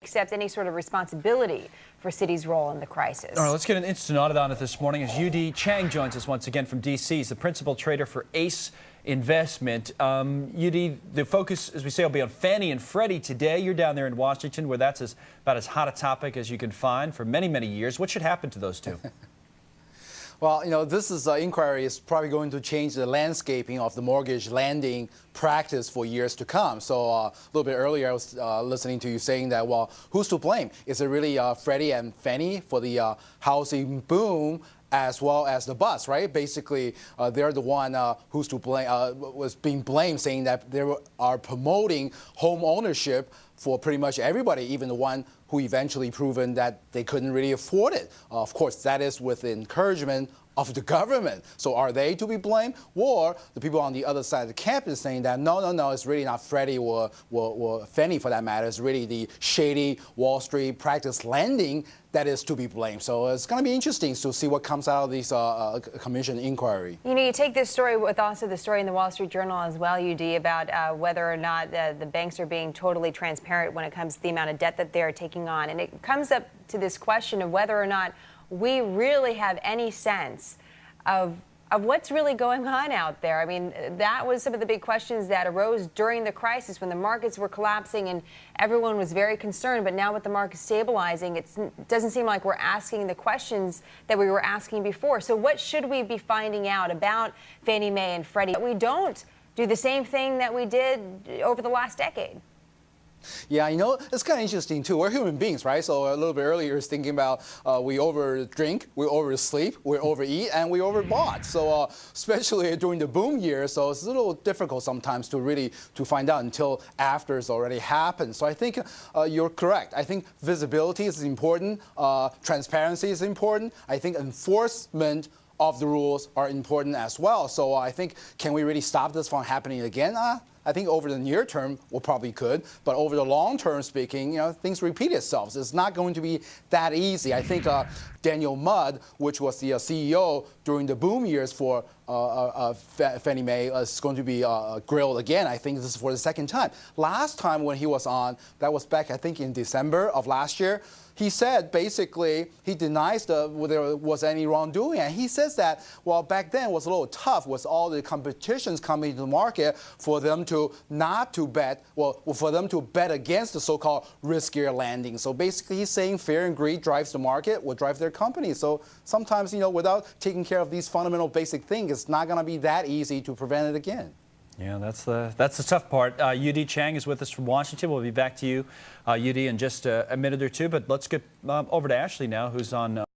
accept any sort of responsibility for Citi's role in the crisis. All right, let's get an instant audit on it this morning as Yu-Dee Chang joins us once again from D.C. He's the principal trader for Ace Investment. Yu-Dee, the focus, as we say, will be on Fannie and Freddie today. You're down there in Washington, where that's about as hot a topic as you can find for many, many years. What should happen to those two? Well, this inquiry is probably going to change the landscaping of the mortgage lending practice for years to come. So a little bit earlier, I was listening to you saying that, well, who's to blame? Is it really Freddie and Fannie for the housing boom as well as the bust, right? Basically, they're the one who's to blame, was being blamed, saying that they are promoting home ownership for pretty much everybody, even the one who eventually proven that they couldn't really afford it. Of course, that is with the encouragement of the government. So are they to be blamed? Or the people on the other side of the campus saying that, no, it's really not Freddie or Fannie for that matter. It's really the shady Wall Street practice lending that is to be blamed. So it's going to be interesting to see what comes out of this commission inquiry. You know, you take this story with also the story in the Wall Street Journal as well, Yu-Dee, about whether or not the banks are being totally transparent when it comes to the amount of debt that they're taking on. And it comes up to this question of whether or not we really have any sense of what's really going on out there. I mean, that was some of the big questions that arose during the crisis when the markets were collapsing and everyone was very concerned. But now with the market stabilizing, it doesn't seem like we're asking the questions that we were asking before. So what should we be finding out about Fannie Mae and Freddie? We don't do the same thing that we did over the last decade. Yeah, it's kind of interesting too. We're human beings, right? So a little bit earlier, I was thinking about we overdrink, we oversleep, we overeat, and we overbought. So especially during the boom years, so it's a little difficult sometimes to find out until after it's already happened. So I think you're correct. I think visibility is important, transparency is important. I think enforcement of the rules are important as well. So I think, can we really stop this from happening again? I think over the near term, we probably could, but over the long term speaking, things repeat itself. So it's not going to be that easy. I think Daniel Mudd, which was the CEO during the boom years for Fannie Mae, is going to be grilled again. I think this is for the second time. Last time when he was on, that was back, I think, in December of last year. He said basically he denies there was any wrongdoing, and he says that back then was a little tough with all the competitions coming to the market for them to for them to bet against the so-called riskier lending. So basically he's saying fear and greed drives the market, will drive their company. So sometimes without taking care of these fundamental basic things, it's not going to be that easy to prevent it again. Yeah, that's the tough part. Yu-Dee Chang is with us from Washington. We'll be back to you, Yu-Dee, in just a minute or two. But let's get over to Ashley now, who's on